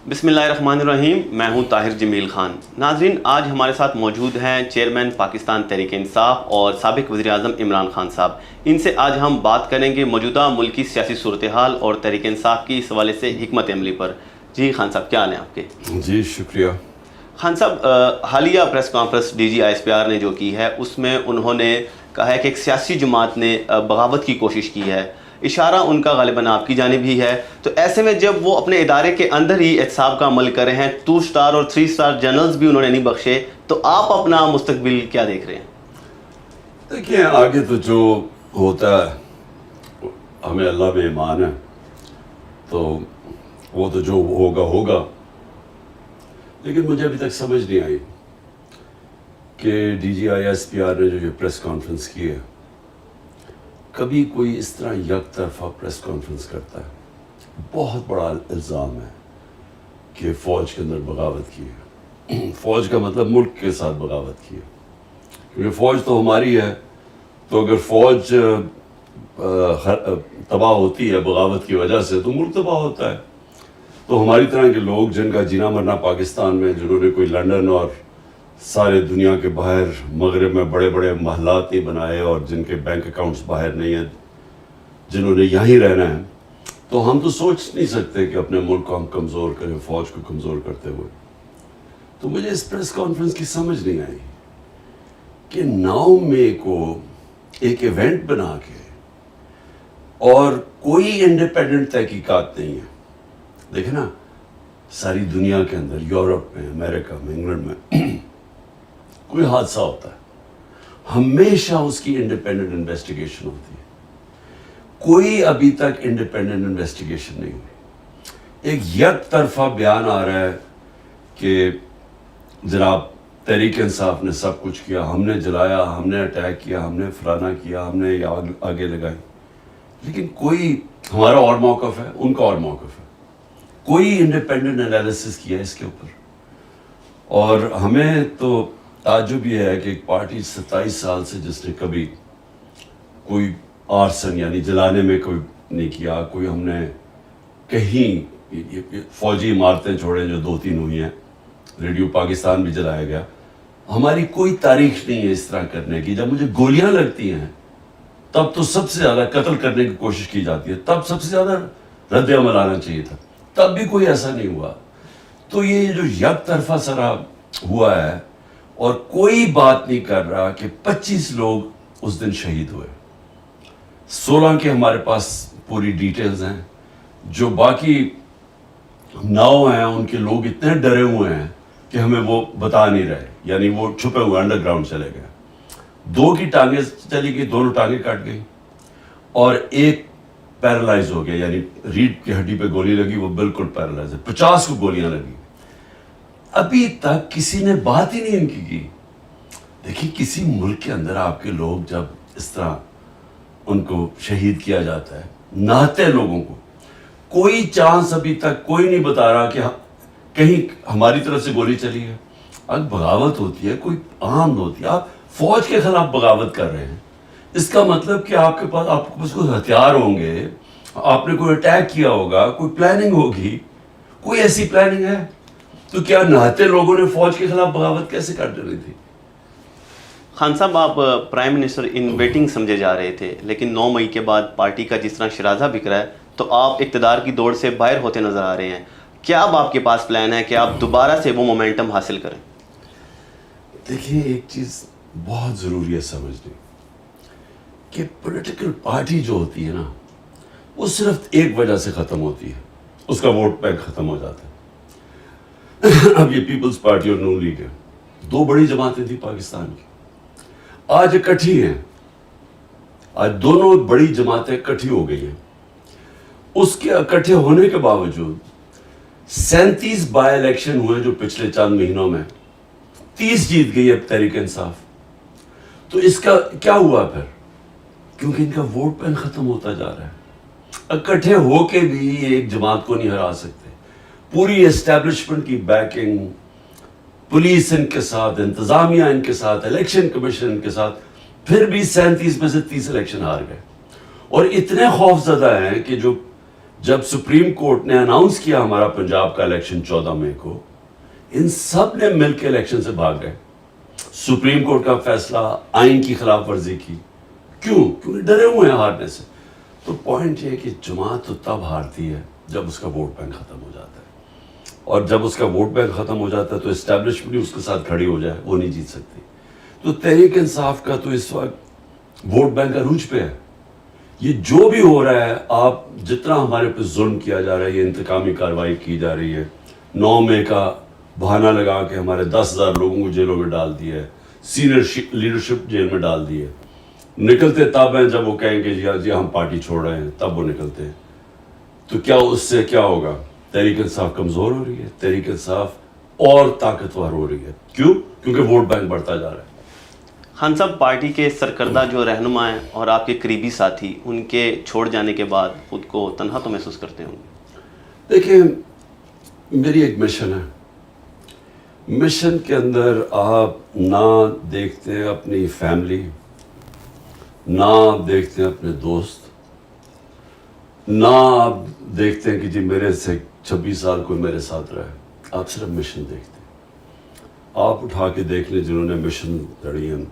بسم اللہ الرحمن الرحیم. میں ہوں طاہر جمیل خان. ناظرین، آج ہمارے ساتھ موجود ہیں چیئرمین پاکستان تحریک انصاف اور سابق وزیر اعظم عمران خان صاحب. ان سے آج ہم بات کریں گے موجودہ ملکی سیاسی صورتحال اور تحریک انصاف کی اس حوالے سے حکمت عملی پر. جی خان صاحب، کیا حال ہیں آپ کے؟ جی شکریہ. خان صاحب، حالیہ press conference D G I S P R نے جو کی ہے اس میں انہوں نے کہا ہے کہ ایک سیاسی جماعت نے بغاوت کی کوشش کی ہے. اشارہ ان کا غالباً آپ کی جانب ہی ہے. تو ایسے میں جب وہ اپنے ادارے کے اندر ہی احتساب کا عمل کر رہے ہیں، 2 اسٹار اور 3 اسٹار جنرلز بھی انہوں نے نہیں بخشے، تو آپ اپنا مستقبل کیا دیکھ رہے ہیں؟ دیکھیں، آگے تو جو ہوتا ہے ہمیں اللہ میں ایمان ہے، تو وہ تو جو ہوگا ہوگا. لیکن مجھے ابھی تک سمجھ نہیں آئی کہ D G I S P R نے جو یہ پریس کانفرنس کی ہے، کبھی کوئی اس طرح یک طرفہ پریس کانفرنس کرتا ہے. بہت بڑا الزام ہے کہ فوج کے اندر بغاوت کی ہے. فوج کا مطلب ملک کے ساتھ بغاوت کی ہے، کیونکہ فوج تو ہماری ہے. تو اگر فوج تباہ ہوتی ہے بغاوت کی وجہ سے تو ملک تباہ ہوتا ہے. تو ہماری طرح کے لوگ جن کا جینا مرنا پاکستان میں، جنہوں نے کوئی لنڈن اور سارے دنیا کے باہر مغرب میں بڑے بڑے محلات نہیں بنائے اور جن کے بینک اکاؤنٹس باہر نہیں ہیں، جنہوں نے یہیں رہنا ہے، تو ہم تو سوچ نہیں سکتے کہ اپنے ملک کو ہم کمزور کریں فوج کو کمزور کرتے ہوئے. تو مجھے اس پریس کانفرنس کی سمجھ نہیں آئی کہ 9 مئی کو ایک ایونٹ بنا کے اور کوئی انڈیپینڈنٹ تحقیقات نہیں ہے. دیکھیں نا، ساری دنیا کے اندر، یورپ میں، امریکہ میں، انگلینڈ میں کوئی حادثہ ہوتا ہے، ہمیشہ اس کی انڈیپینڈنٹ انویسٹیگیشن ہوتی ہے. کوئی ابھی تک انڈیپینڈنٹ انویسٹیگیشن نہیں ہوئی. ایک یک طرفہ بیان آ رہا ہے کہ جناب تحریک انصاف نے سب کچھ کیا، ہم نے جلایا، ہم نے اٹیک کیا، ہم نے فلانا کیا، ہم نے یہ آگے لگائی. لیکن کوئی، ہمارا اور موقف ہے، ان کا اور موقف ہے، کوئی انڈیپینڈنٹ انالیسس کیا اس کے اوپر. اور ہمیں تو تعجب یہ ہے کہ ایک پارٹی 27 سال سے جس نے کبھی کوئی آرسن یعنی جلانے میں کوئی نہیں کیا، کوئی ہم نے کہیں فوجی عمارتیں چھوڑیں جو 2-3 ہوئی ہیں، ریڈیو پاکستان بھی جلایا گیا، ہماری کوئی تاریخ نہیں ہے اس طرح کرنے کی. جب مجھے گولیاں لگتی ہیں تب تو سب سے زیادہ قتل کرنے کی کوشش کی جاتی ہے، تب سب سے زیادہ رد عمل آنا چاہیے تھا، تب بھی کوئی ایسا نہیں ہوا. تو یہ جو یک طرفہ سرا ہوا ہے اور کوئی بات نہیں کر رہا کہ 25 لوگ اس دن شہید ہوئے. 16 کے ہمارے پاس پوری ڈیٹیلز ہیں، جو باقی 9 ہیں ان کے لوگ اتنے ڈرے ہوئے ہیں کہ ہمیں وہ بتا نہیں رہے، یعنی وہ چھپے ہوئے انڈر گراؤنڈ چلے گئے. 2 کی ٹانگیں چلی گئی، دونوں ٹانگیں کٹ گئی، اور ایک پیرالائز ہو گیا، یعنی ریڑھ کی ہڈی پہ گولی لگی، وہ بالکل پیرالائز ہے. 50 کو گولیاں لگی. ابھی تک کسی نے بات ہی نہیں ان کی. دیکھیں، کسی ملک کے اندر آپ کے لوگ جب اس طرح ان کو شہید کیا جاتا ہے، نہتے لوگوں کو، کوئی چانس ابھی تک کوئی نہیں بتا رہا کہ کہیں ہماری طرف سے گولی چلی ہے. اگر بغاوت ہوتی ہے، کوئی عام ہوتی ہے، آپ فوج کے خلاف بغاوت کر رہے ہیں، اس کا مطلب کہ آپ کے پاس کوئی ہتھیار ہوں گے، آپ نے کوئی اٹیک کیا ہوگا، کوئی پلاننگ ہوگی. کوئی ایسی پلاننگ ہے؟ تو کیا نہتے لوگوں نے فوج کے خلاف بغاوت کیسے کر ڈالی تھی؟ خان صاحب، آپ پرائم منسٹر ان ویٹنگ سمجھے جا رہے تھے، لیکن 9 مئی کے بعد پارٹی کا جس طرح شرازہ بکھ رہا ہے تو آپ اقتدار کی دوڑ سے باہر ہوتے نظر آ رہے ہیں. کیا اب آپ کے پاس پلان ہے کہ آپ دوبارہ سے وہ مومنٹم حاصل کریں؟ دیکھیں، ایک چیز بہت ضروری ہے سمجھنے کہ پولیٹیکل پارٹی جو ہوتی ہے نا، وہ صرف ایک وجہ سے ختم ہوتی ہے، اس کا ووٹ بینک ختم ہو جاتا ہے. اب یہ پیپلز پارٹی اور نون لیگ ہے، 2 بڑی جماعتیں تھیں پاکستان کی، آج اکٹھی ہیں. آج دونوں بڑی جماعتیں اکٹھی ہو گئی ہیں. اس کے اکٹھے ہونے کے باوجود 37 بائی الیکشن ہوئے جو پچھلے چند مہینوں میں، 30 جیت گئی ہے تحریک انصاف. تو اس کا کیا ہوا پھر؟ کیونکہ ان کا ووٹ بینک ختم ہوتا جا رہا ہے. اکٹھے ہو کے بھی ایک جماعت کو نہیں ہرا سکتے. پوری اسٹیبلشمنٹ کی بیکنگ، پولیس ان کے ساتھ، انتظامیہ ان کے ساتھ، الیکشن کمیشن ان کے ساتھ، پھر بھی 37 میں سے 30 الیکشن ہار گئے. اور اتنے خوف زدہ ہیں کہ جو جب سپریم کورٹ نے اناؤنس کیا ہمارا پنجاب کا الیکشن 14 مئی کو، ان سب نے مل کے الیکشن سے بھاگ گئے. سپریم کورٹ کا فیصلہ، آئین کی خلاف ورزی کی. کیوں؟ کیونکہ ڈرے ہوئے ہیں ہارنے سے. تو پوائنٹ یہ ہے کہ جماعت تو تب ہارتی ہے جب اس کا ووٹ بینک ختم ہو جاتا ہے، اور جب اس کا ووٹ بینک ختم ہو جاتا ہے تو اسٹیبلشمنٹ بھی اس کے ساتھ کھڑی ہو جائے، وہ نہیں جیت سکتی. تو تحریک انصاف کا تو اس وقت ووٹ بینک عروج پہ ہے. یہ جو بھی ہو رہا ہے، آپ جتنا ہمارے پہ ظلم کیا جا رہا ہے، یہ انتقامی کارروائی کی جا رہی ہے، 9 مئی کا بہانہ لگا کے ہمارے 10,000 لوگوں کو جیلوں میں ڈال دیا ہے، سینئر لیڈرشپ جیل میں ڈال دی ہے. نکلتے تب ہیں جب وہ کہیں کہ جی ہم پارٹی چھوڑ رہے ہیں، تب وہ نکلتے ہیں. تو کیا اس سے کیا ہوگا؟ تحریک انصاف کمزور ہو رہی ہے، تحریک انصاف اور طاقتور ہو رہی ہے. کیوں؟ کیونکہ ووٹ بینک بڑھتا جا رہا ہے. خان صاحب، پارٹی کے سرکردہ جو رہنما ہیں اور آپ کے قریبی ساتھی، ان کے چھوڑ جانے کے بعد خود کو تنہا تو محسوس کرتے ہوں گے؟ دیکھیں، میری ایک مشن ہے. مشن کے اندر آپ نہ دیکھتے ہیں اپنی فیملی، نہ آپ دیکھتے ہیں اپنے دوست، نہ آپ دیکھتے ہیں کہ جی میرے سے 26 سال کوئی میرے ساتھ رہے. آپ صرف مشن دیکھتے ہیں. آپ اٹھا کے دیکھ لیں جنہوں نے مشن لڑی ہیں،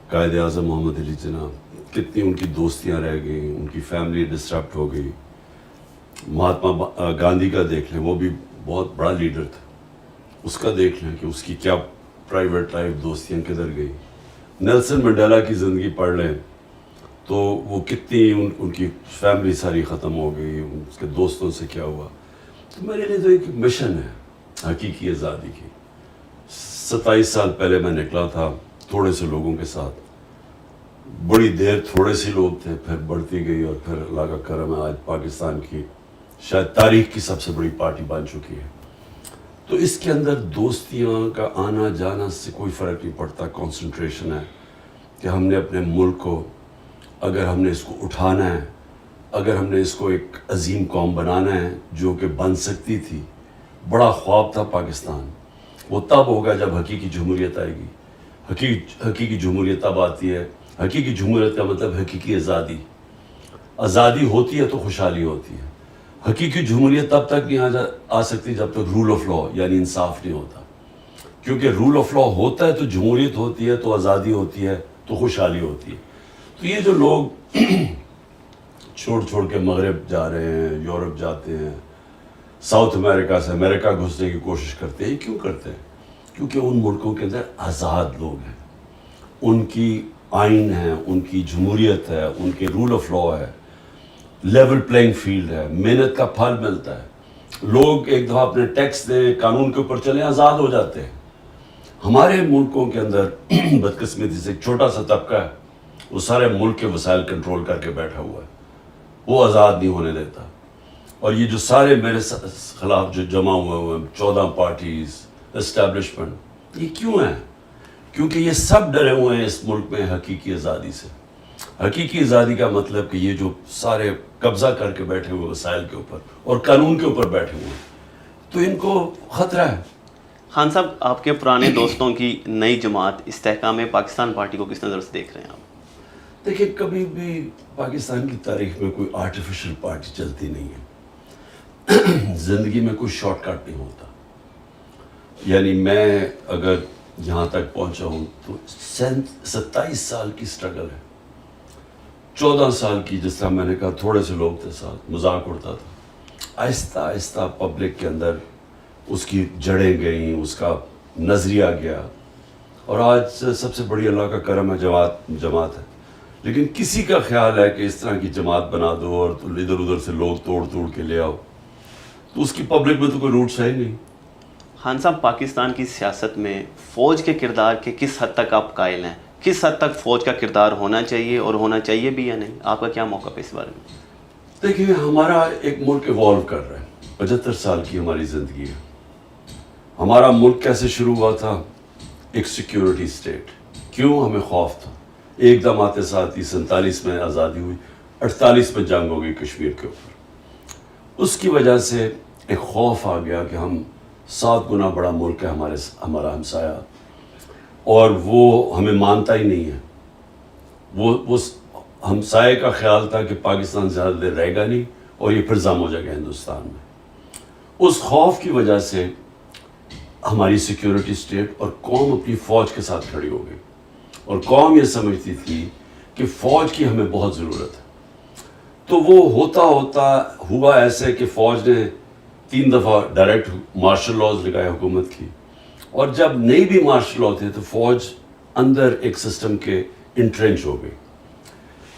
قائد اعظم محمد علی جناح، کتنی ان کی دوستیاں رہ گئیں، ان کی فیملی ڈسٹربٹ ہو گئی. مہاتما گاندھی کا دیکھ لیں، وہ بھی بہت بڑا لیڈر تھا. اس کا دیکھ لیں کہ اس کی کیا پرائیویٹ لائف، دوستیاں کدھر گئی. نیلسن منڈیلا کی زندگی پڑھ لیں تو وہ کتنی ان کی فیملی ساری ختم ہو گئی، اس کے دوستوں سے کیا ہوا. تو میرے لیے تو ایک مشن ہے حقیقی آزادی کی. 27 سال پہلے میں نکلا تھا تھوڑے سے لوگوں کے ساتھ، بڑی دیر تھوڑے سے لوگ تھے، پھر بڑھتی گئی، اور پھر اللہ کا کرم ہے آج پاکستان کی شاید تاریخ کی سب سے بڑی پارٹی بن چکی ہے. تو اس کے اندر دوستیاں کا آنا جانا سے کوئی فرق نہیں پڑتا. کنسنٹریشن ہے کہ ہم نے اپنے ملک کو، اگر ہم نے اس کو اٹھانا ہے، اگر ہم نے اس کو ایک عظیم قوم بنانا ہے جو کہ بن سکتی تھی. بڑا خواب تھا پاکستان، وہ تب ہوگا جب حقیقی جمہوریت آئے گی. حقیقی جمہوریت تب آتی ہے. حقیقی جمہوریت کا مطلب حقیقی آزادی. آزادی ہوتی ہے تو خوشحالی ہوتی ہے. حقیقی جمہوریت تب تک نہیں آ سکتی جب تک رول آف لا یعنی انصاف نہیں ہوتا. کیونکہ رول آف لا ہوتا ہے تو جمہوریت ہوتی ہے، تو آزادی ہوتی ہے، تو خوشحالی ہوتی ہے. تو یہ جو لوگ چھوڑ کے مغرب جا رہے ہیں، یورپ جاتے ہیں، ساؤتھ امریکہ سے امریکہ گھسنے کی کوشش کرتے ہیں، کیوں کرتے ہیں؟ کیونکہ ان ملکوں کے اندر آزاد لوگ ہیں، ان کی آئین ہے، ان کی جمہوریت ہے، ان کے رول آف لا ہے، لیول پلینگ فیلڈ ہے، محنت کا پھل ملتا ہے. لوگ ایک دفعہ اپنے ٹیکس دیں، قانون کے اوپر چلیں، آزاد ہو جاتے ہیں. ہمارے ملکوں کے اندر بدقسمتی سے ایک چھوٹا سا طبقہ ہے، وہ سارے ملک کے وسائل کنٹرول کر کے بیٹھا ہوا ہے، وہ آزاد نہیں ہونے دیتا. اور یہ جو سارے میرے خلاف جو جمع ہوئے ہیں 14 پارٹیز، اسٹیبلشمنٹ، یہ کیوں ہیں؟ کیونکہ یہ سب ڈرے ہوئے ہیں اس ملک میں حقیقی آزادی سے. حقیقی آزادی کا مطلب کہ یہ جو سارے قبضہ کر کے بیٹھے ہوئے وسائل کے اوپر اور قانون کے اوپر بیٹھے ہوئے ہیں، تو ان کو خطرہ ہے. خان صاحب، آپ کے پرانے دوستوں کی نئی جماعت استحکام پاکستان پارٹی کو کس نظر سے دیکھ رہے ہیں آپ؟ دیکھیں، کبھی بھی پاکستان کی تاریخ میں کوئی آرٹیفیشل پارٹی چلتی نہیں ہے. زندگی میں کوئی شارٹ کٹ نہیں ہوتا. یعنی میں اگر یہاں تک پہنچا ہوں تو 27 سال کی سٹرگل ہے. 14 سال کی، جس طرح میں نے کہا تھوڑے سے لوگ تھے ساتھ، مذاق اڑتا تھا. آہستہ آہستہ پبلک کے اندر اس کی جڑیں گئیں، اس کا نظریہ گیا، اور آج سب سے بڑی اللہ کا کرم ہے جماعت ہے. لیکن کسی کا خیال ہے کہ اس طرح کی جماعت بنا دو اور ادھر ادھر سے لوگ توڑ کے لے آؤ، تو اس کی پبلک میں تو کوئی روٹس ہے ہی نہیں. خان صاحب، پاکستان کی سیاست میں فوج کے کردار کے کس حد تک آپ قائل ہیں؟ کس حد تک فوج کا کردار ہونا چاہیے اور ہونا چاہیے بھی یا نہیں؟ آپ کا کیا موقف ہے اس بارے میں؟ دیکھیے، ہمارا ایک ملک ایوالو کر رہا ہے. 75 سال کی ہماری زندگی ہے. ہمارا ملک کیسے شروع ہوا تھا؟ ایک سیکیورٹی سٹیٹ. کیوں؟ ہمیں خوف تھا. ایک دم آتے ساتھ ہی 47 میں آزادی ہوئی، 48 میں جنگ ہو گئی کشمیر کے اوپر. اس کی وجہ سے ایک خوف آ گیا کہ ہم 7 گنا بڑا ملک ہے ہمارا ہمسایہ، اور وہ ہمیں مانتا ہی نہیں ہے. وہ ہمسائے کا خیال تھا کہ پاکستان زیادہ دیر رہے گا نہیں، اور یہ پھر ضم ہو جائے گا ہندوستان میں. اس خوف کی وجہ سے ہماری سیکیورٹی اسٹیٹ اور قوم اپنی فوج کے ساتھ کھڑی ہو گئی, اور قوم یہ سمجھتی تھی کہ فوج کی ہمیں بہت ضرورت ہے. تو وہ ہوتا ہوتا ہوا ایسے کہ فوج نے 3 دفعہ ڈائریکٹ مارشل لاز لگائے حکومت کی, اور جب نہیں بھی مارشل لا تھے تو فوج اندر ایک سسٹم کے انٹرنچ ہو گئی.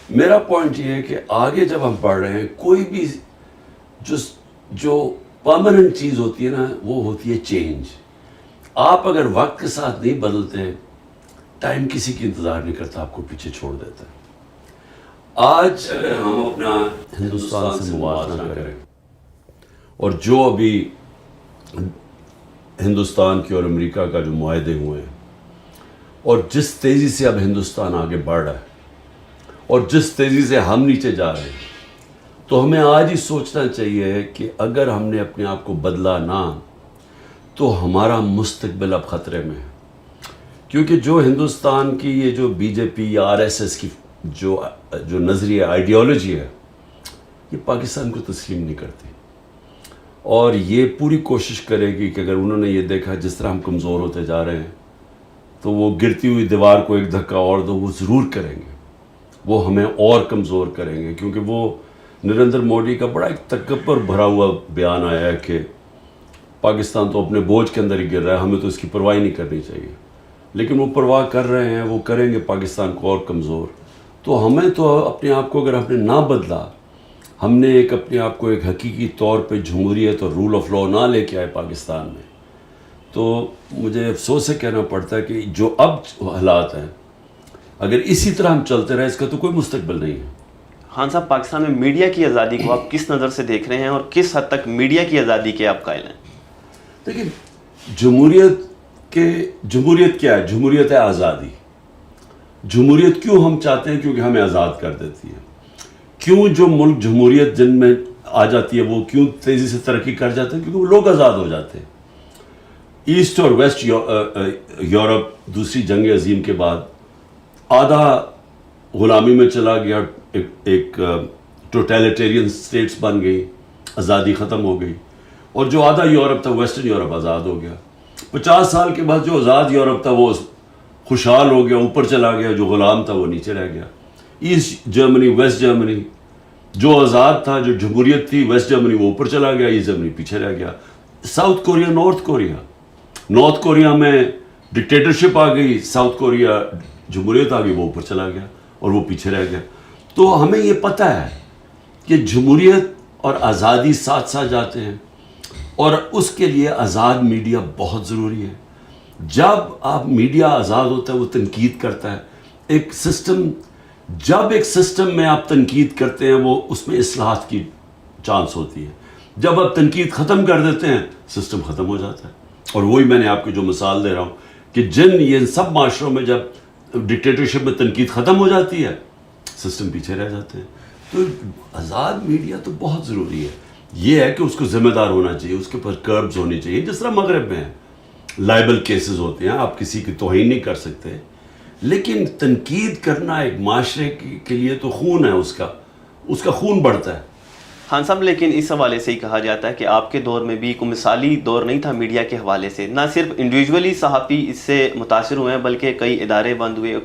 میرا پوائنٹ یہ ہے کہ آگے جب ہم پڑھ رہے ہیں, کوئی بھی جو پرماننٹ چیز ہوتی ہے نا, وہ ہوتی ہے چینج. آپ اگر وقت کے ساتھ نہیں بدلتے, ٹائم کسی کی انتظار نہیں کرتا, آپ کو پیچھے چھوڑ دیتا ہے. آج اگر ہم اپنا ہندوستان سے موازنہ کریں, اور جو ابھی ہندوستان کے اور امریکہ کا جو معاہدے ہوئے ہیں, اور جس تیزی سے اب ہندوستان آگے بڑھ رہا ہے, اور جس تیزی سے ہم نیچے جا رہے ہیں, تو ہمیں آج ہی سوچنا چاہیے کہ اگر ہم نے اپنے آپ کو بدلا نہ, تو ہمارا مستقبل اب خطرے میں ہے. کیونکہ جو ہندوستان کی یہ جو بی جے پی یا آر ایس ایس کی جو نظریہ آئیڈیالوجی ہے, یہ پاکستان کو تسلیم نہیں کرتی, اور یہ پوری کوشش کرے گی کہ اگر انہوں نے یہ دیکھا جس طرح ہم کمزور ہوتے جا رہے ہیں, تو وہ گرتی ہوئی دیوار کو ایک دھکا اور دو, وہ ضرور کریں گے, وہ ہمیں اور کمزور کریں گے. کیونکہ وہ نریندر مودی کا بڑا ایک تکبر بھرا ہوا بیان آیا ہے کہ پاکستان تو اپنے بوجھ کے اندر ہی گر رہا ہے, ہمیں تو اس کی پرواہ نہیں کرنی چاہیے. لیکن وہ پرواہ کر رہے ہیں, وہ کریں گے پاکستان کو اور کمزور. تو ہمیں تو اپنے آپ کو اگر ہم نے نہ بدلا, ہم نے اپنے آپ کو ایک حقیقی طور پہ جمہوریت اور رول آف لا نہ لے کے آئے پاکستان میں, تو مجھے افسوس سے کہنا پڑتا ہے کہ جو اب حالات ہیں, اگر اسی طرح ہم چلتے رہے, اس کا تو کوئی مستقبل نہیں ہے. خان صاحب, پاکستان میں میڈیا کی آزادی کو آپ کس نظر سے دیکھ رہے ہیں, اور کس حد تک میڈیا کی آزادی کے آپ قائل ہیں؟ دیکھیں, جمہوریت کیا ہے؟ جمہوریت ہے آزادی. جمہوریت کیوں ہم چاہتے ہیں؟ کیونکہ ہمیں آزاد کر دیتی ہے. کیوں جو ملک جمہوریت جن میں آ جاتی ہے وہ کیوں تیزی سے ترقی کر جاتے ہیں؟ کیونکہ وہ لوگ آزاد ہو جاتے ہیں. ایسٹ اور ویسٹ یورپ دوسری جنگ عظیم کے بعد آدھا غلامی میں چلا گیا, ایک ٹوٹیلیٹیرین سٹیٹس بن گئی, آزادی ختم ہو گئی, اور جو آدھا یورپ تھا, ویسٹرن یورپ, آزاد ہو گیا. 50 سال کے بعد جو آزاد یورپ تھا وہ خوشحال ہو گیا, اوپر چلا گیا, جو غلام تھا وہ نیچے رہ گیا. ایسٹ جرمنی, ویسٹ جرمنی, جو آزاد تھا, جو جمہوریت تھی, ویسٹ جرمنی وہ اوپر چلا گیا, ایسٹ جرمنی پیچھے رہ گیا. ساؤتھ کوریا, نارتھ کوریا میں ڈکٹیٹرشپ آ گئی, ساؤتھ کوریا جمہوریت آ گئی, وہ اوپر چلا گیا اور وہ پیچھے رہ گیا. تو ہمیں یہ پتہ ہے کہ جمہوریت اور آزادی ساتھ ساتھ جاتے ہیں, اور اس کے لیے آزاد میڈیا بہت ضروری ہے. جب آپ میڈیا آزاد ہوتا ہے, وہ تنقید کرتا ہے. ایک سسٹم, جب ایک سسٹم میں آپ تنقید کرتے ہیں, وہ اس میں اصلاحات کی چانس ہوتی ہے. جب آپ تنقید ختم کر دیتے ہیں, سسٹم ختم ہو جاتا ہے. اور وہی میں نے آپ کو جو مثال دے رہا ہوں کہ یہ سب معاشروں میں جب ڈکٹیٹرشپ میں تنقید ختم ہو جاتی ہے, سسٹم پیچھے رہ جاتے ہیں. تو آزاد میڈیا تو بہت ضروری ہے. یہ ہے کہ اس کو ذمہ دار ہونا چاہیے, اس کے اوپر کربز ہونی چاہیے. جس طرح مغرب میں لائبل کیسز ہوتے ہیں, آپ کسی کی توہین نہیں کر سکتے, لیکن تنقید کرنا ایک معاشرے کے لیے تو خون ہے, اس کا خون بڑھتا ہے. خان صاحب, لیکن اس حوالے سے ہی کہا جاتا ہے کہ آپ کے دور میں بھی کوئی مثالی دور نہیں تھا میڈیا کے حوالے سے. نہ صرف انڈیویجولی صحافی اس سے متاثر ہوئے ہیں, بلکہ کئی ادارے بند ہوئے,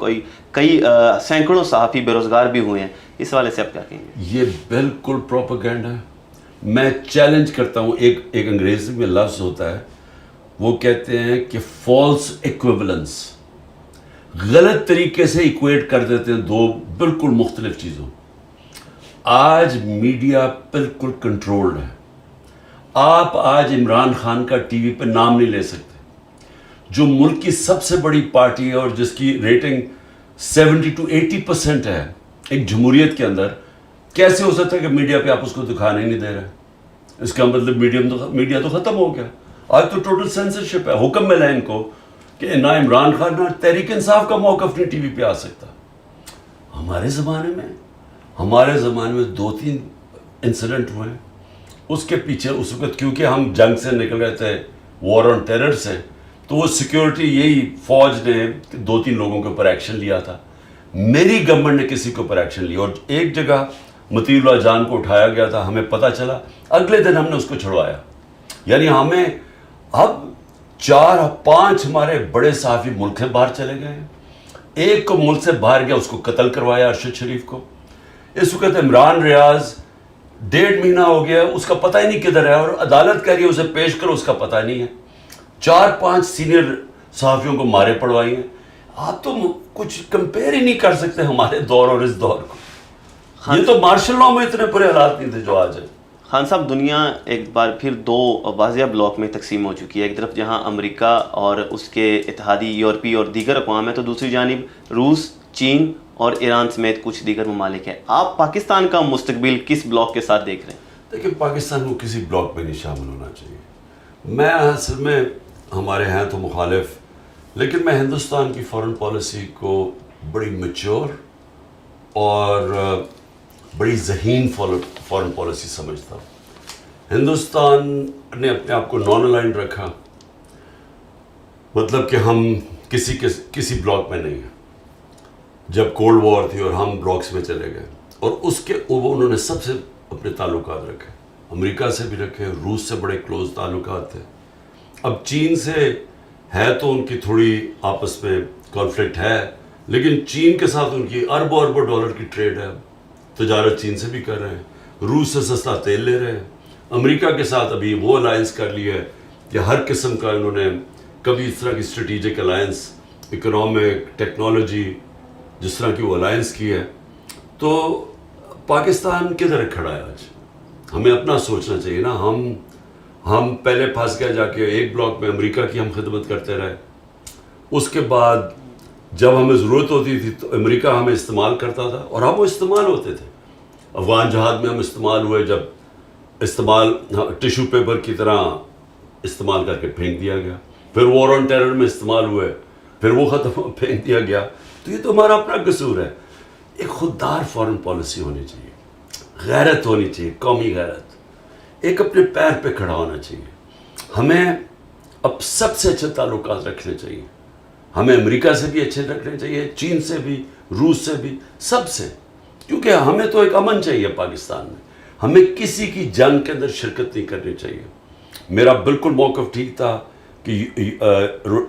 کئی سینکڑوں صحافی بے روزگار بھی ہوئے ہیں. اس حوالے سے آپ کیا کہیں گے؟ یہ بالکل پروپیگنڈا ہے. میں چیلنج کرتا ہوں, ایک انگریزی میں لفظ ہوتا ہے, وہ کہتے ہیں کہ فالس ایکویولنس. غلط طریقے سے ایکویٹ کر دیتے ہیں دو بالکل مختلف چیزوں. آج میڈیا بالکل کنٹرولڈ ہے. آپ آج عمران خان کا ٹی وی پہ نام نہیں لے سکتے, جو ملک کی سب سے بڑی پارٹی ہے اور جس کی ریٹنگ 70 to 80% ہے ایک جمہوریت کے اندر. کیسے ہو سکتا ہے کہ میڈیا پہ آپ اس کو دکھانے نہیں دے رہے؟ اس کا مطلب میڈیا تو ختم ہو گیا. آج تو ٹوٹل سینسرشپ ہے. حکم ملا ان کو کہ نہ عمران خان نہ تحریک انصاف کا موقف نہیں ٹی وی پہ آ سکتا. ہمارے زمانے میں 2-3 انسیڈنٹ ہوئے. اس کے پیچھے اس وقت کیونکہ ہم جنگ سے نکل رہے تھے, وار آن ٹیرر سے, تو وہ سیکیورٹی یہی فوج نے 2-3 لوگوں کے اوپر ایکشن لیا تھا. میری گورنمنٹ نے کسی کے اوپر ایکشن لیا, اور ایک جگہ مطیع اللہ جان کو اٹھایا گیا تھا، ہمیں پتہ چلا، اگلے دن ہم نے اس کو چھڑوایا. یعنی ہمیں اب 4-5 ہمارے بڑے صحافی ملک سے باہر چلے گئے ہیں. ایک کو ملک سے باہر گیا، اس کو قتل کروایا، ارشد شریف کو. اس وقت عمران ریاض 1.5 مہینہ ہو گیا، اس کا پتہ ہی نہیں کدھر ہے، اور عدالت کہہ رہی ہے اسے پیش کرو، اس کا پتہ نہیں ہے. 4-5 سینئر صحافیوں کو مارے پڑوائی ہیں. آپ تو کچھ کمپیئر ہی نہیں کر سکتے ہمارے دور اور اس دور کو. یہ تو مارشل لاء میں اتنے برے حالات نہیں تھے جو آج ہے. خان صاحب، دنیا ایک بار پھر 2 واضح بلاک میں تقسیم ہو چکی ہے. ایک طرف جہاں امریکہ اور اس کے اتحادی یورپی اور دیگر اقوام ہیں، تو دوسری جانب روس، چین اور ایران سمیت کچھ دیگر ممالک ہیں. آپ پاکستان کا مستقبل کس بلاک کے ساتھ دیکھ رہے ہیں؟ دیکھیں، پاکستان کو کسی بلاک میں نہیں شامل ہونا چاہیے. میں اصل میں ہمارے ہیں تو مخالف، لیکن میں ہندوستان کی فارن پالیسی کو بڑی میچور اور بڑی ذہین فارن پالیسی سمجھتا ہوں. ہندوستان نے اپنے آپ کو نان الائنڈ رکھا، مطلب کہ ہم کسی بلاک میں نہیں ہیں. جب کولڈ وار تھی اور ہم بلاکس میں چلے گئے، اور اس کے انہوں نے سب سے اپنے تعلقات رکھے، امریکہ سے بھی رکھے، روس سے بڑے کلوز تعلقات تھے. اب چین سے ہے تو ان کی تھوڑی آپس میں کانفلکٹ ہے، لیکن چین کے ساتھ ان کی اربوں ڈالر کی ٹریڈ ہے. تجارت چین سے بھی کر رہے ہیں، روس سے سستا تیل لے رہے ہیں. امریکہ کے ساتھ ابھی وہ الائنس کر لی ہے کہ ہر قسم کا انہوں نے کبھی اس طرح کی اسٹریٹجک الائنس، اکنامک، ٹیکنالوجی، جس طرح کی وہ الائنس کی ہے. تو پاکستان کدھر کھڑا ہے آج؟ ہمیں اپنا سوچنا چاہیے نا. ہم پہلے پھنس گئے جا کے ایک بلاک میں، امریکہ کی ہم خدمت کرتے رہے. اس کے بعد جب ہمیں ضرورت ہوتی تھی تو امریکہ ہمیں استعمال کرتا تھا، اور ہم وہ استعمال ہوتے تھے. افغان جہاد میں ہم استعمال ہوئے، جب استعمال ٹیشو پیپر کی طرح استعمال کر کے پھینک دیا گیا. پھر وار آن ٹیرر میں استعمال ہوئے، پھر وہ ختم پھینک دیا گیا. تو یہ تو ہمارا اپنا قصور ہے. ایک خوددار فارن پالیسی ہونی چاہیے، غیرت ہونی چاہیے، قومی غیرت، ایک اپنے پیر پہ کھڑا ہونا چاہیے. ہمیں اب سب سے اچھے تعلقات رکھنے چاہیے. ہمیں امریکہ سے بھی اچھے رکھنے چاہیے، چین سے بھی، روس سے بھی، سب سے. کیونکہ ہمیں تو ایک امن چاہیے پاکستان میں. ہمیں کسی کی جنگ کے اندر شرکت نہیں کرنی چاہیے. میرا بالکل موقف ٹھیک تھا کہ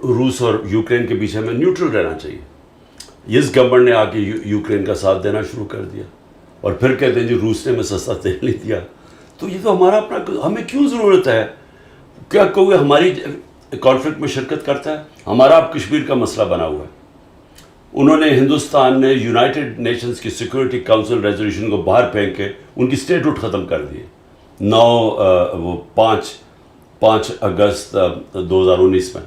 روس اور یوکرین کے پیچھے ہمیں نیوٹرل رہنا چاہیے. اس گورنمنٹ نے آ کے یوکرین کا ساتھ دینا شروع کر دیا، اور پھر کہتے ہیں جی روس نے ہمیں سستا تیل نہیں دیا. تو یہ تو ہمارا اپنا، ہمیں کیوں ضرورت ہے؟ کیا کوئی ہماری کانفلکٹ میں شرکت کرتا ہے؟ ہمارا اب کشمیر کا مسئلہ بنا ہوا ہے. انہوں نے، ہندوستان نے یونائٹڈ نیشنز کی سیکورٹی کاؤنسل ریزولوشن کو باہر پھینک کے ان کی اسٹیٹہوڈ ختم کر دیے. 5 اگست 2019 میں.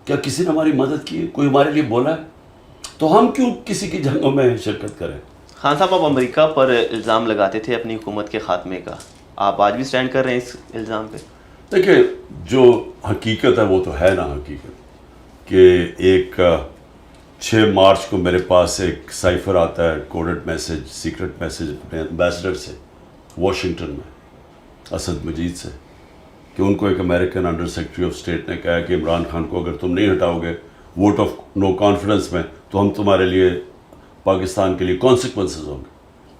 کیا کسی نے ہماری مدد کی ہے؟ کوئی ہمارے لیے بولا ہے؟ تو ہم کیوں کسی کی جنگوں میں شرکت کریں؟ خان صاحب، آپ امریکہ پر الزام لگاتے تھے اپنی حکومت کے خاتمے کا. آپ آج بھی سٹینڈ کر رہے ہیں اس الزام پہ؟ دیکھیں، جو حقیقت ہے وہ تو ہے نا حقیقت، کہ ایک 6 مارچ کو میرے پاس ایک سائفر آتا ہے، کوڈڈ میسج، سیکرٹ میسج اپنے ایمبیسڈر سے واشنگٹن میں، اسد مجید سے، کہ ان کو ایک American under secretary of state نے کہا کہ عمران خان کو اگر تم نہیں ہٹاؤ گے ووٹ آف نو کانفیڈنس میں، تو ہم تمہارے لیے، پاکستان کے لیے کانسیکوینسز ہوں گے.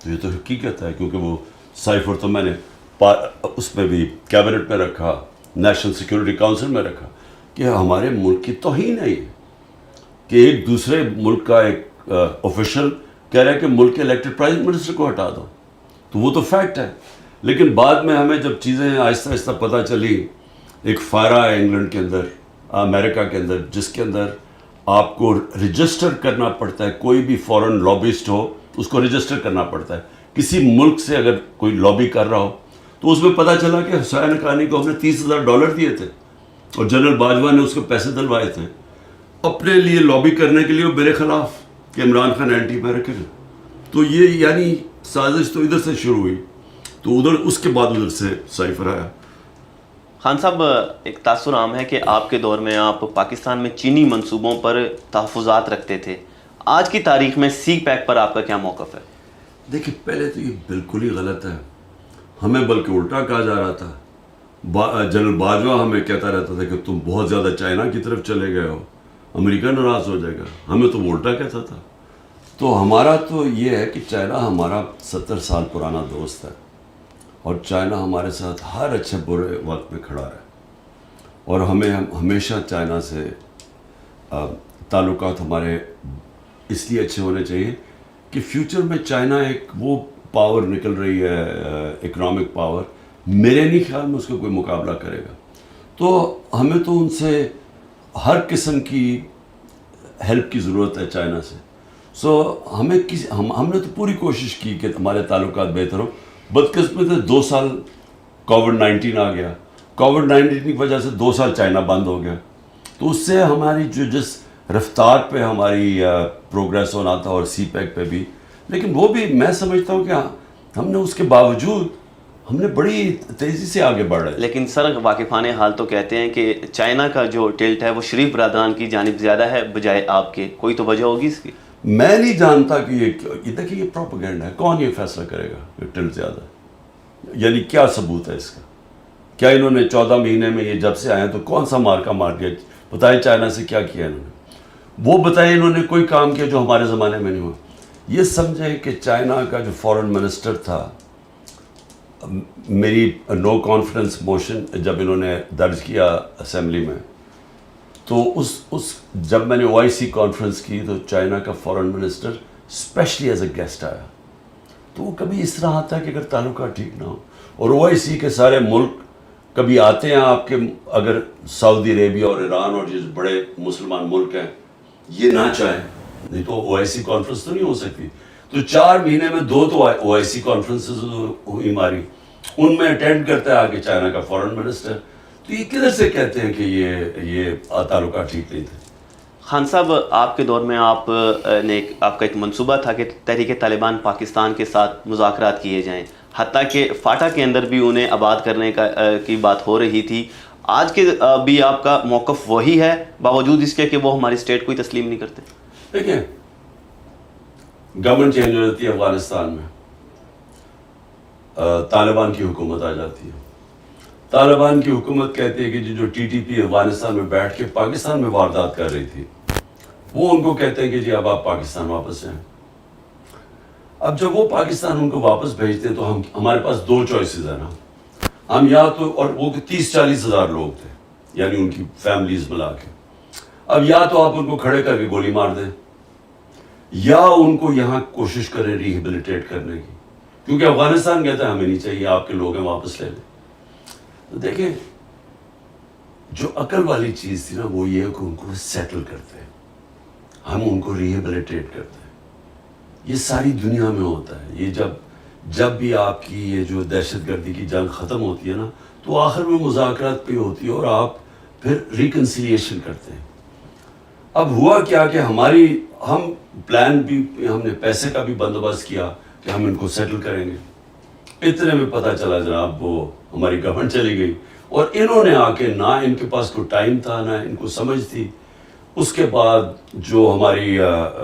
تو یہ تو حقیقت ہے، کیونکہ وہ سائفر تو میں نے اس میں بھی کیبنٹ میں رکھا، نیشنل سیکورٹی کاؤنسل میں رکھا، کہ ہمارے ملک کی توہین ہے یہ، کہ ایک دوسرے ملک کا ایک آفیشل کہہ رہا ہے کہ ملک کے الیکٹڈ پرائم منسٹر کو ہٹا دو. تو وہ تو فیکٹ ہے. لیکن بعد میں ہمیں جب چیزیں آہستہ آہستہ پتہ چلی، ایک فائرہ ہے انگلینڈ کے اندر، امریکہ کے اندر، جس کے اندر آپ کو رجسٹر کرنا پڑتا ہے. کوئی بھی فورن لابسٹ ہو اس کو رجسٹر کرنا پڑتا ہے. کسی ملک سے اگر کوئی لابی کر رہا ہو تو اس میں پتہ چلا کہ حسین حقانی کو ہم نے $30,000 دیے تھے، اور جنرل باجوہ نے اس کو پیسے دلوائے تھے اپنے لیے لابی کرنے کے لیے میرے خلاف، کہ عمران خان اینٹی امریکن ہے. تو یہ یعنی سازش تو ادھر سے شروع ہوئی، تو ادھر اس کے بعد ادھر سے سائفر آیا. خان صاحب، ایک تاثر عام ہے کہ آپ کے دور میں آپ پاکستان میں چینی منصوبوں پر تحفظات رکھتے تھے. آج کی تاریخ میں سی پیک پر آپ کا کیا موقف ہے؟ دیکھیں، پہلے تو یہ بالکل ہی غلط ہے. ہمیں بلکہ الٹا کہا جا رہا تھا. جنرل باجوہ ہمیں کہتا رہتا تھا کہ تم بہت زیادہ چائنا کی طرف چلے گئے ہو، امریکہ ناراض ہو جائے گا. ہمیں تو وہ الٹا کہتا تھا. تو ہمارا تو یہ ہے کہ چائنا ہمارا 70 سال پرانا دوست ہے، اور چائنا ہمارے ساتھ ہر اچھے برے وقت میں کھڑا رہا، اور ہمیں ہمیشہ چائنا سے تعلقات ہمارے اس لیے اچھے ہونے چاہیے کہ فیوچر میں چائنا ایک وہ پاور نکل رہی ہے، اکنامک پاور، میرے نہیں خیال میں اس کا کوئی مقابلہ کرے گا. تو ہمیں تو ان سے ہر قسم کی ہیلپ کی ضرورت ہے چائنا سے. سو ہمیں ہم نے تو پوری کوشش کی کہ ہمارے تعلقات بہتر ہوں. بدقسمت ہے 2 سال کووڈ-19 آ گیا، کووڈ-19 کی وجہ سے 2 سال چائنا بند ہو گیا. تو اس سے ہماری جس رفتار پہ ہماری پروگریس ہونا تھا، اور سی پیک پہ بھی، لیکن وہ بھی میں سمجھتا ہوں کہ ہم نے اس کے باوجود ہم نے بڑی تیزی سے آگے بڑھ رہے. لیکن سر واقفان حال تو کہتے ہیں کہ چائنا کا جو ٹلٹ ہے وہ شریف برادران کی جانب زیادہ ہے بجائے آپ کے. کوئی تو وجہ ہوگی اس کی؟ میں نہیں جانتا کہ یہ دیکھیے یہ پروپیگنڈا ہے. کون یہ فیصلہ کرے گا کہ ٹلٹ زیادہ ہے؟ یعنی کیا ثبوت ہے اس کا؟ کیا انہوں نے 14 مہینے میں یہ جب سے آئے ہیں تو کون سا مارکا مار دیا؟ بتائیں چائنا سے کیا کیا انہوں نے؟ وہ بتائیں انہوں نے کوئی کام کیا جو ہمارے زمانے میں نہیں ہوا. یہ سمجھیں کہ چائنا کا جو فورن منسٹر تھا، میری نو کانفیڈنس موشن جب انہوں نے درج کیا اسمبلی میں، تو اس جب میں نے OIC کانفرنس کی تو چائنا کا foreign minister specially as a guest آیا. تو وہ کبھی اس طرح آتا ہے کہ اگر تعلقات ٹھیک نہ ہو، اور OIC کے سارے ملک کبھی آتے ہیں آپ کے، اگر سعودی عربیہ اور ایران اور جس بڑے مسلمان ملک ہیں یہ نہ چاہیں، نہیں تو OIC کانفرنس تو نہیں ہو سکتی. تو 4 مہینے میں 2 تو OIC کانفرنسز ہوئی ہماری، ان میں اٹینڈ کرتا ہے آگے چائنا کا فورن منسٹر. تو یہ کدھر سے کہتے ہیں کہ یہ تعلقات ٹھیک نہیں تھے؟ خان صاحب، آپ کے دور میں آپ کا ایک منصوبہ تھا کہ تحریک طالبان پاکستان کے ساتھ مذاکرات کیے جائیں، حتیٰ کہ فاٹا کے اندر بھی انہیں آباد کرنے کی بات ہو رہی تھی. آج کے بھی آپ کا موقف وہی ہے باوجود اس کے کہ وہ ہماری اسٹیٹ کو ہی تسلیم نہیں کرتے؟ دیکھیں، گورنمنٹ چینج ہو جاتی ہے افغانستان میں، طالبان کی حکومت آ جاتی ہے. طالبان کی حکومت کہتی ہے کہ جو TTP افغانستان میں بیٹھ کے پاکستان میں واردات کر رہی تھی، وہ ان کو کہتے ہیں کہ جی اب آپ پاکستان واپس جائیں. اب جب وہ پاکستان ان کو واپس بھیجتے ہیں تو ہمارے پاس 2 چوائسز ہیں نا. ہم یا تو، اور وہ 30-40 ہزار لوگ تھے، یعنی ان کی فیملیز ملا کے، اب یا تو آپ ان کو کھڑے کر کے گولی مار دیں، یا ان کو یہاں کوشش کریں ریہیبلیٹیٹ کرنے کی، کیونکہ افغانستان کہتا ہے ہمیں نہیں چاہیے، آپ کے لوگ ہیں واپس لے لیں. تو دیکھیں، جو عقل والی چیز تھی نا وہ یہ ہے کہ ان کو سیٹل کرتے ہیں، ہم ان کو ریہیبلیٹیٹ کرتے ہیں. یہ ساری دنیا میں ہوتا ہے. یہ جب بھی آپ کی یہ جو دہشت گردی کی جنگ ختم ہوتی ہے نا تو آخر میں مذاکرات پہ ہوتی ہے اور آپ پھر ریکنسیلیشن کرتے ہیں. اب ہوا کیا کہ ہم پلان بھی، ہم نے پیسے کا بھی بندوبست کیا کہ ہم ان کو سیٹل کریں گے. اتنے میں پتہ چلا جناب وہ ہماری گورنمنٹ چلی گئی، اور انہوں نے آ کے نہ ان کے پاس کوئی ٹائم تھا نہ ان کو سمجھ تھی. اس کے بعد جو ہماری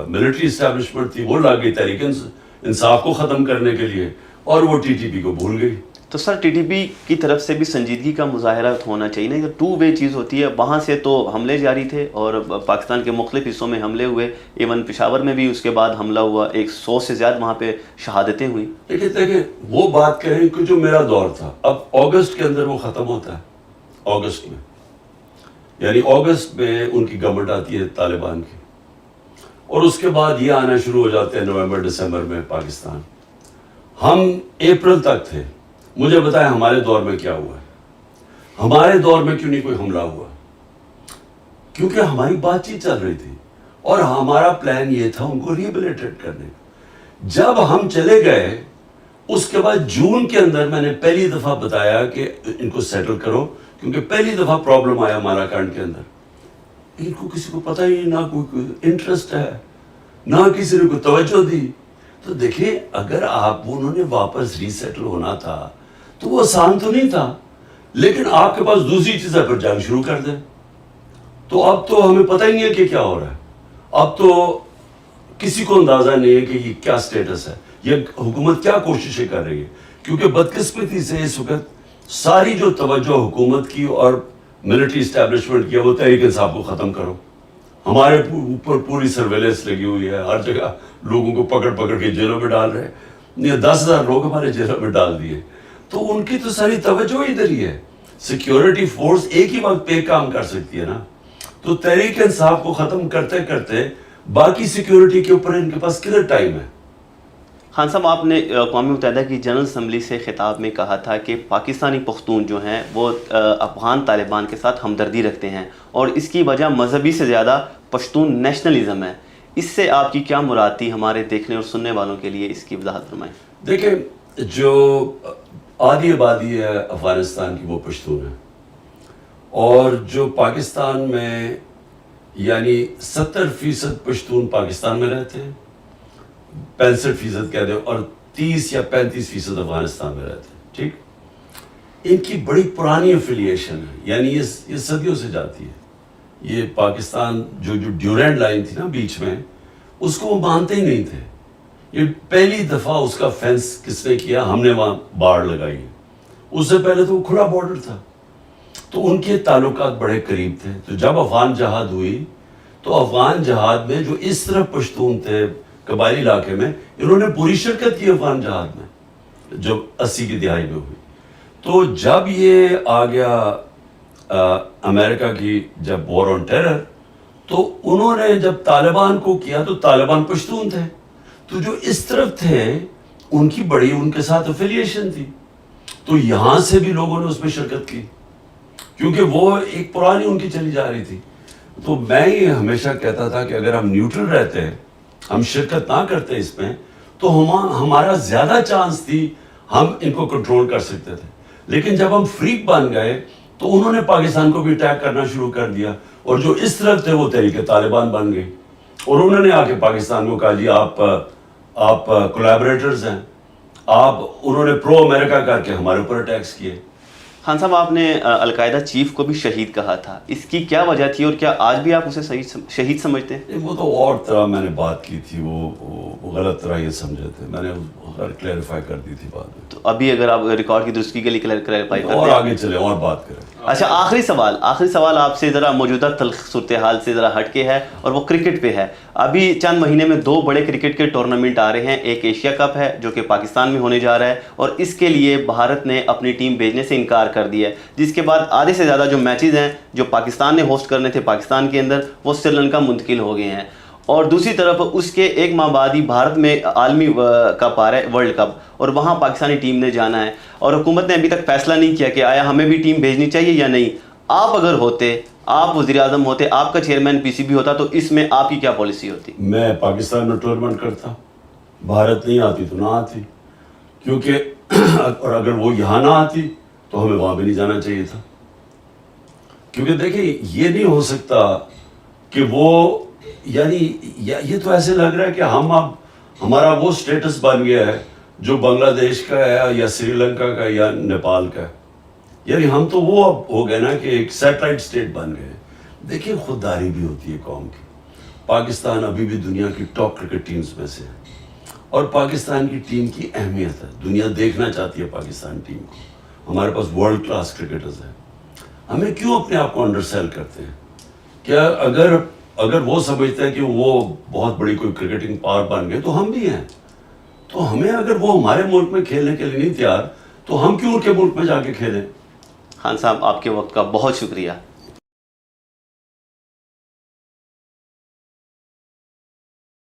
ملٹری اسٹیبلشمنٹ تھی وہ لگ گئی تحریک انصاف کو ختم کرنے کے لیے، اور وہ TTP کو بھول گئی. تو سر TTP کی طرف سے بھی سنجیدگی کا مظاہرہ ہونا چاہیے نا. 2 وے چیز ہوتی ہے. وہاں سے تو حملے جاری تھے اور پاکستان کے مختلف حصوں میں حملے ہوئے، ایون پشاور میں بھی اس کے بعد حملہ ہوا، 100 سے زیادہ وہاں پہ شہادتیں ہوئیں. دیکھیں وہ بات کریں کہ جو میرا دور تھا، اب اگست کے اندر وہ ختم ہوتا ہے. اگست میں، یعنی اگست میں ان کی گورنمنٹ آتی ہے طالبان کی، اور اس کے بعد یہ آنا شروع ہو جاتے ہیں نومبر دسمبر میں پاکستان. ہم اپریل تک تھے. مجھے بتائیں ہمارے دور میں کیا ہوا ہے؟ ہمارے دور میں کیوں نہیں کوئی حملہ ہوا؟ کیونکہ ہماری بات چیت چل رہی تھی اور ہمارا پلان یہ تھا ان کو ریہیبلیٹیٹ کرنے کا. جب ہم چلے گئے اس کے بعد جون کے اندر میں نے پہلی دفعہ بتایا کہ ان کو سیٹل کرو، کیونکہ پہلی دفعہ پرابلم آیا ہمارا کانڈ کے اندر. ان کو کسی کو پتہ ہی نہ کوئی انٹرسٹ ہے، نہ کسی نے کوئی توجہ دی. تو دیکھیں، اگر انہوں نے واپس ری سیٹل ہونا تھا تو وہ آسان تو نہیں تھا، لیکن آپ کے پاس دوسری چیز ہے، پھر جنگ شروع کر دیں. تو اب تو ہمیں پتہ ہی نہیں ہے کہ کیا ہو رہا ہے. اب تو کسی کو اندازہ نہیں ہے کہ یہ کیا سٹیٹس ہے، یہ حکومت کیا کوششیں کر رہی ہے. کیونکہ بدقسمتی سے اس وقت ساری جو توجہ حکومت کی اور ملٹری اسٹیبلشمنٹ کی ہے وہ تحریک انصاف کو ختم کرو. ہمارے اوپر پوری سرویلنس لگی ہوئی ہے, ہر جگہ لوگوں کو پکڑ پکڑ کے جیلوں میں ڈال رہے ہیں, 10,000 لوگ ہمارے جیلوں میں ڈال دیے. تو ان کی تو ساری توجہ ادھر ہی ہے. سیکیورٹی فورس ایک ہی وقت پہ کام کر سکتی ہے نا, تو تحریک انصاف کو ختم کرتے کرتے باقی سیکیورٹی کے اوپر ان کے پاس کدھر ٹائم ہے. خان صاحب, آپ نے اقوام متحدہ کی جنرل اسمبلی سے خطاب میں کہا تھا کہ پاکستانی پختون جو ہیں وہ افغان طالبان کے ساتھ ہمدردی رکھتے ہیں اور اس کی وجہ مذہبی سے زیادہ پشتون نیشنلزم ہے. اس سے آپ کی کیا مراد تھی؟ ہمارے دیکھنے اور سننے والوں کے لیے اس کی وضاحت فرمائیں. دیکھیں, جو آدھی آبادی ہے افغانستان کی وہ پشتون ہے, اور جو پاکستان میں یعنی 70% پشتون پاکستان میں رہتے ہیں, 65% کہہ دیں, اور 30 یا 35% افغانستان میں رہتے ہیں. ٹھیک, ان کی بڑی پرانی افیلیشن ہے, یعنی یہ صدیوں سے جاتی ہے. یہ پاکستان جو ڈیورینڈ لائن تھی نا بیچ میں, اس کو وہ مانتے ہی نہیں تھے. یہ پہلی دفعہ اس کا فینس کس نے کیا؟ ہم نے وہاں باڑ لگائی. اس سے پہلے تو وہ کھلا بارڈر تھا, تو ان کے تعلقات بڑے قریب تھے. تو جب افغان جہاد ہوئی تو افغان جہاد میں جو اس طرح پشتون تھے قبائلی علاقے میں, انہوں نے پوری شرکت کی افغان جہاد میں جو 80 کی دہائی میں ہوئی. تو جب یہ آ گیا امریکہ کی جب وار آن ٹیرر, تو انہوں نے جب طالبان کو کیا تو طالبان پشتون تھے, تو جو اس طرف تھے ان کی بڑی ان کے ساتھ افیلیشن تھی. تو یہاں سے بھی لوگوں نے اس میں شرکت کی کیونکہ وہ ایک پرانی ان کی چلی جا رہی تھی. تو میں یہ ہمیشہ کہتا تھا کہ اگر ہم نیوٹرل رہتے ہیں, ہم شرکت نہ کرتے اس میں, تو ہمارا زیادہ چانس تھی ہم ان کو کنٹرول کر سکتے تھے. لیکن جب ہم فریق بن گئے تو انہوں نے پاکستان کو بھی اٹیک کرنا شروع کر دیا, اور جو اس طرف تھے وہ تحریک طالبان بن گئی, اور انہوں نے آ کے پاکستان کو کہا جی آپ کولیبریٹرز ہیں, انہوں نے پرو امریکہ کر کے ہمارے اوپر اٹیکس کیے. خان صاحب, آپ نے القاعدہ چیف کو بھی شہید کہا تھا, اس کی کیا وجہ تھی اور کیا آج بھی آپ اسے شہید سمجھتے ہیں؟ وہ تو اور طرح میں نے بات کی تھی, وہ غلط طرح یہ سمجھے تھے, میں نے کلیریفائی کر دی تھی بات میں. تو ابھی اگر آپ ریکارڈ کی درستگی کے لیے کلیریفائی کرتے ہیں اور آگے چلے اور بات کریں. اچھا, آخری سوال آپ سے ذرا موجودہ تلخ صورتحال سے ذرا ہٹ کے ہے, اور وہ کرکٹ پہ ہے. ابھی چند مہینے میں 2 بڑے کرکٹ کے ٹورنامنٹ آ رہے ہیں. ایک ایشیا کپ ہے جو کہ پاکستان میں ہونے جا رہا ہے, اور اس کے لیے بھارت نے اپنی ٹیم بھیجنے سے انکار کر دیا ہے, جس کے بعد آدھے سے زیادہ جو میچز ہیں جو پاکستان نے ہوسٹ کرنے تھے پاکستان کے اندر, وہ سری لنکا منتقل ہو گئے ہیں. اور دوسری طرف اس کے ایک ماہ بعد ہی بھارت میں عالمی کپ آ رہا ہے, ورلڈ کپ, اور وہاں پاکستانی ٹیم نے جانا ہے, اور حکومت نے ابھی تک فیصلہ نہیں کیا کہ آیا ہمیں بھی ٹیم بھیجنی چاہیے یا نہیں. آپ اگر ہوتے, آپ وزیر اعظم ہوتے, آپ کا چیئرمین پی سی بی ہوتا, تو اس میں آپ کی کیا پالیسی ہوتی؟ میں پاکستان میں ٹورنامنٹ کرتا, بھارت نہیں آتی تو نہ آتی, کیونکہ اور اگر وہ یہاں نہ آتی تو ہمیں وہاں بھی نہیں جانا چاہیے تھا. کیونکہ دیکھیں یہ نہیں ہو سکتا کہ وہ, یعنی یہ تو ایسے لگ رہا ہے کہ ہم اب ہمارا وہ سٹیٹس بن گیا ہے جو بنگلہ دیش کا ہے یا سری لنکا کا یا نیپال کا ہے. یعنی ہم تو وہ اب ہو گئے نا کہ ایک سیٹلائٹ اسٹیٹ بن گئے. دیکھیں خودداری بھی ہوتی ہے قوم کی. پاکستان ابھی بھی دنیا کی ٹاپ کرکٹ ٹیمز میں سے ہے, اور پاکستان کی ٹیم کی اہمیت ہے, دنیا دیکھنا چاہتی ہے پاکستان ٹیم کو. ہمارے پاس ورلڈ کلاس کرکٹرز ہیں, ہمیں کیوں اپنے آپ کو انڈر سیل کرتے ہیں؟ کیا اگر وہ سمجھتے ہیں کہ وہ بہت بڑی کوئی کرکٹنگ پاور بن گئے تو ہم بھی ہیں, تو ہمیں اگر وہ ہمارے ملک میں کھیلنے کے لیے نہیں تیار تو ہم کیوں ان کے ملک میں جا کے کھیلیں؟ خان صاحب, آپ کے وقت کا بہت شکریہ.